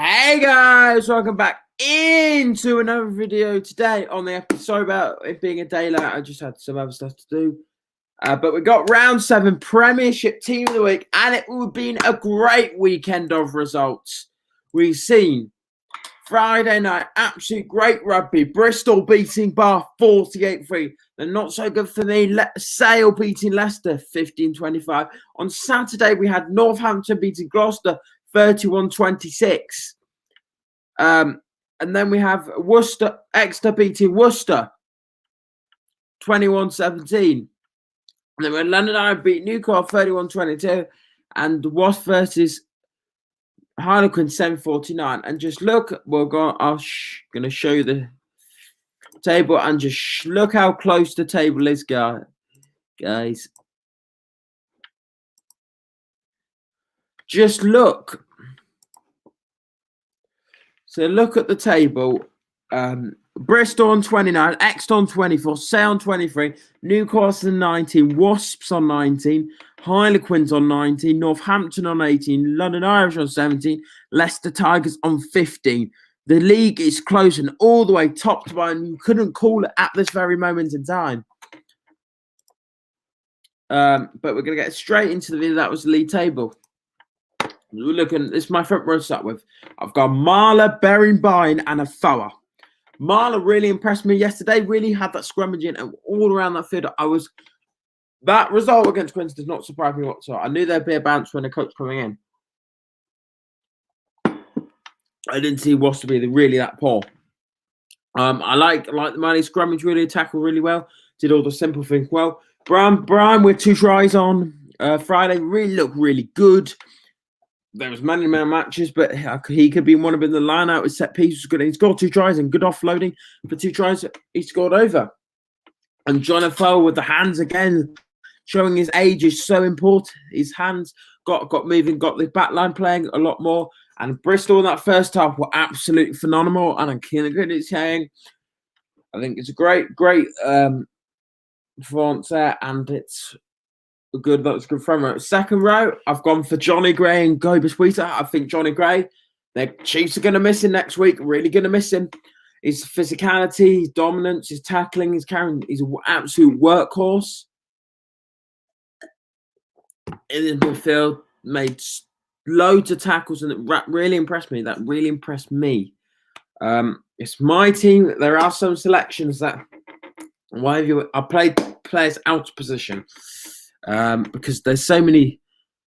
Hey guys, welcome back into another video today on the episode. Sorry about it being a day late, I just had some other stuff to do. But we got round 7 Premiership Team of the Week, and it would have been a great weekend of results. We've seen Friday night, absolute great rugby. Bristol beating Bath 48-3. They're not so good for me. Sale beating Leicester 15-25. On Saturday, we had Northampton beating Gloucester 31-26. And then we have Exeter beating Worcester 21-17. And then we had London Iron beat Newcastle 31-22. And Wasp versus Harlequin 7-49. And just look, I'm going to show you the table and just look how close the table is, guys. Just look. So look at the table. Bristol on 29, Exeter on 24, Sale on 23, Newcastle on 19, Wasps on 19, Harlequins on 19, Northampton on 18, London Irish on 17, Leicester Tigers on 15. The league is close and all the way top to bottom. You couldn't call it at this very moment in time. But we're going to get straight into the video. That was the league table. Looking, this is my front row to start with. I've got Marler, Berringbine, and Afoa. Marler really impressed me yesterday. Really had that scrummaging and all around that field. That result against Quins does not surprise me whatsoever. I knew there'd be a bounce when the coach coming in. I didn't see Wasp to be really that poor. I like the money scrummage, really tackled really well. Did all the simple things well. Brian with 2 tries on Friday really looked really good. There was many matches, but he could be one of them. The line out with set piece was good. He scored 2 tries and good offloading. For 2 tries, he scored over. And John Afoa with the hands again, showing his age is so important. His hands got moving, got the back line playing a lot more. And Bristol in that first half were absolutely phenomenal. And I'm saying, I think it's a great performance there, and it's that's good front row. Second row, I've gone for Johnny Gray and Gobus Wheater. I think Johnny Gray, the Chiefs are going to miss him next week. Really going to miss him. His physicality, his dominance, his tackling, his carrying. He's an absolute workhorse in the midfield. Made loads of tackles, and it really impressed me. That really impressed me. It's my team. There are some selections that I played players out of position. Because there's so many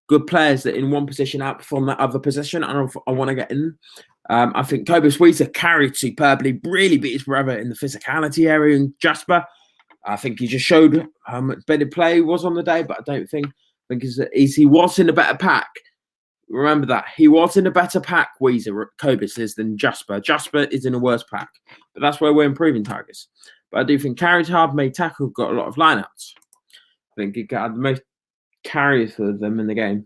good players that in one position outperform that other position, and I want to get in. I think Cobus Wheater carried superbly, really beat his brother in the physicality area. And Jasper, I think he just showed how much better play he was on the day, but I think he was in a better pack. Remember that. He was in a better pack, Cobus is, than Jasper. Jasper is in a worse pack, but that's where we're improving targets. But I do think carried hard, made tackle, got a lot of lineouts. I think he got the most carries for them in the game.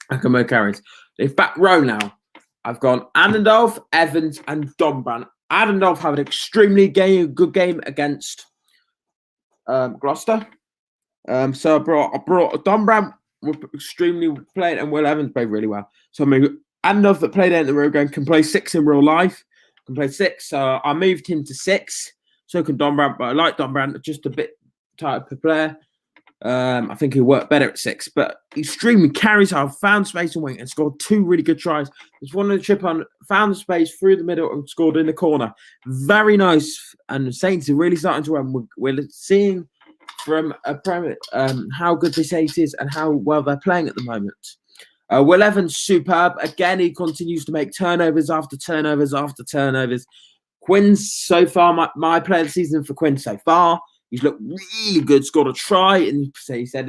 I can make carries. If back row now, I've gone Adendorf, Evans, and Dombran. Adendorf had an extremely good game against Gloucester. So I brought Dombran extremely played, and Will Evans played really well. So I mean, Adendorf that played out in the real game can play 6 in real life. Can play 6. So I moved him to 6. So can Dombran, but I like Dombran just a bit type of player. I think he'll work better at 6, but extremely carries hard, found space and wing, and scored 2 really good tries. Just wanted to chip on, found the space through the middle and scored in the corner. Very nice, and Saints are really starting to run. We're seeing from a Premier how good this Saints is and how well they're playing at the moment. Will Evans, superb. Again, he continues to make turnovers after turnovers after turnovers. Quinn's so far, my player of the season for Quinn so far. He's looked really good, scored a try, and he said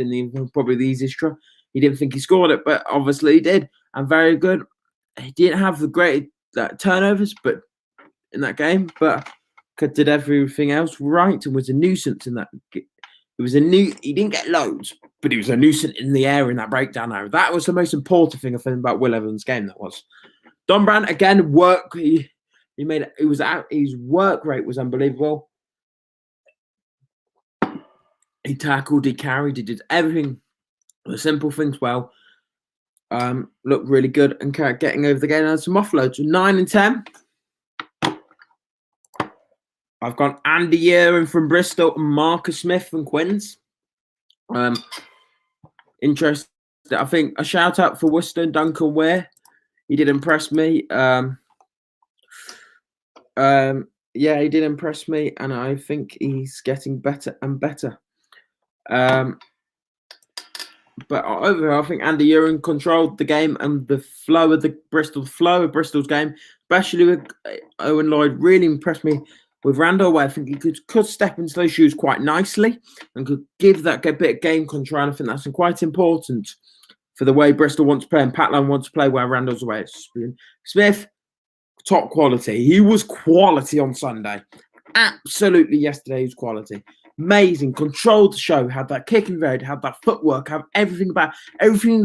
probably the easiest try. He didn't think he scored it, but obviously he did, and very good. He didn't have the great turnovers, but in that game, but did everything else right and was a nuisance in that. It was he didn't get loads, but he was a nuisance in the air in that breakdown area. That was the most important thing I think about Will Evans' game. That was Dombran again. He made it. He was out. His work rate was unbelievable. He tackled, he carried, he did everything, the simple things well. looked really good and getting over the game on some offloads. 9 and 10. I've gone Andy Yearing from Bristol and Marcus Smith from Quinns. Interesting. I think a shout out for Worcester and Duncan Ware. He did impress me. Yeah, he did impress me, and I think he's getting better and better. But overall, I think Andy Yearing controlled the game and the flow of Bristol's game, especially with Owen Lloyd, really impressed me with Randall, where I think he could step into those shoes quite nicely and could give that bit of game control. And I think that's quite important for the way Bristol wants to play and Patland wants to play where Randall's away. Smith, top quality. He was quality on Sunday. Absolutely, yesterday he was quality. Amazing, controlled the show, had that kicking road, had that footwork, had everything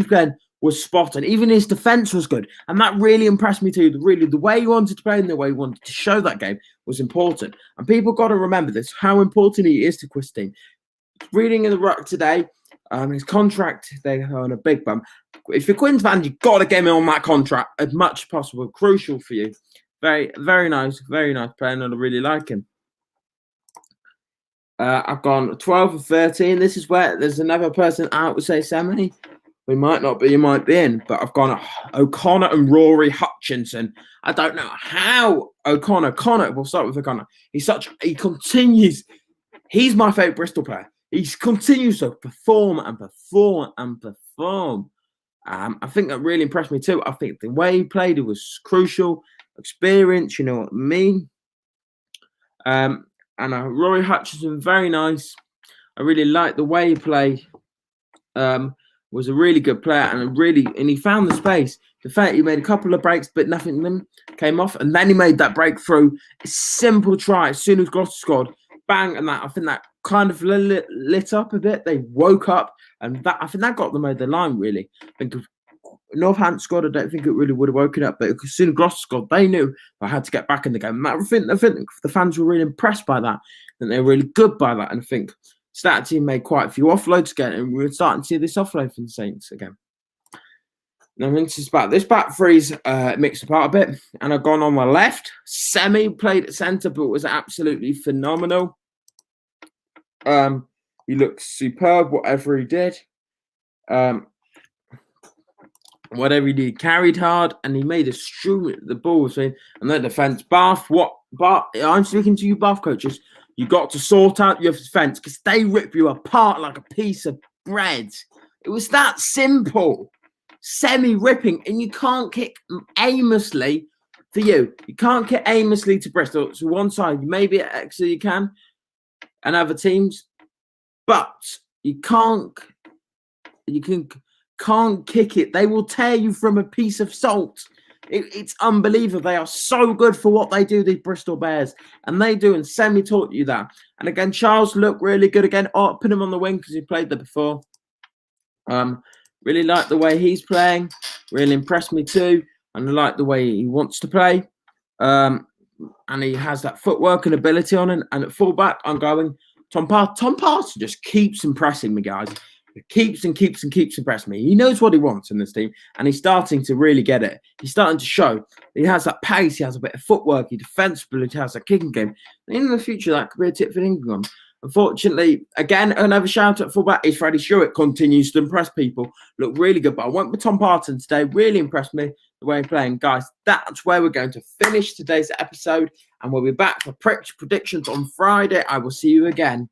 again was spot on. Even his defence was good. And that really impressed me too. Really, the way he wanted to play and the way he wanted to show that game was important. And people got to remember this, how important he is to Quist team. Reading in the Ruck today, his contract, they're on a big bump. If you're Quins fan, you've got to get him on that contract as much as possible. Crucial for you. Very, very nice player, and I really like him. I've gone 12 and 13. This is where there's another person out with say semi. We might not be, you might be in, but I've gone O'Connor and Rory Hutchinson. I don't know how Connor, we'll start with O'Connor. He continues. He's my favourite Bristol player. He continues to perform and perform and perform. I think that really impressed me too. I think the way he played, it was crucial. Experience, you know what I mean? And Rory Hutchinson, very nice. I really liked the way he played. Was a really good player and he found the space. The fact he made a couple of breaks, but nothing of them came off. And then he made that breakthrough. A simple try as soon as Gloucester scored. Bang, and I think that kind of lit up a bit. They woke up, and I think that got them over the line, really. I think if Northampton scored, I don't think it really would have woken up. But as soon as Gloucester scored, they knew I had to get back in the game. I think the fans were really impressed by that, and they were really good by that. And I think Stat team made quite a few offloads again, and we're starting to see this offload from the Saints again. Now, this back three's mixed apart a bit, and I've gone on my left. Semi played at centre, but was absolutely phenomenal. He looked superb, whatever he did. Whatever he did, carried hard, and he made a stream the ball between and then defence. Bath, I'm speaking to you, Bath coaches. You got to sort out your defence because they rip you apart like a piece of bread. It was that simple. Semi-ripping, and you can't kick aimlessly for you. You can't kick aimlessly to Bristol. So one side, maybe at Exeter you can, and other teams, but you can't kick it. They will tear you from a piece of salt. It's unbelievable. They are so good for what they do, these Bristol Bears. And they do, and Semi taught you that. And again, Charles looked really good again. Put him on the wing because he played there before. Really like the way he's playing. Really impressed me too. And I like the way he wants to play. And he has that footwork and ability on him. And at fullback, I'm going Tom Parton. Tom Parton just keeps impressing me, guys. He keeps impressing me. He knows what he wants in this team, and he's starting to really get it. He's starting to show. He has that pace. He has a bit of footwork. He defensively has a kicking game. And in the future, that could be a tip for England. Unfortunately, again, another shout out fullback is Freddie Stewart. Continues to impress people. Look really good. But I went with Tom Parton today. Really impressed me the way he's playing. Guys, that's where we're going to finish today's episode. And we'll be back for predictions on Friday. I will see you again.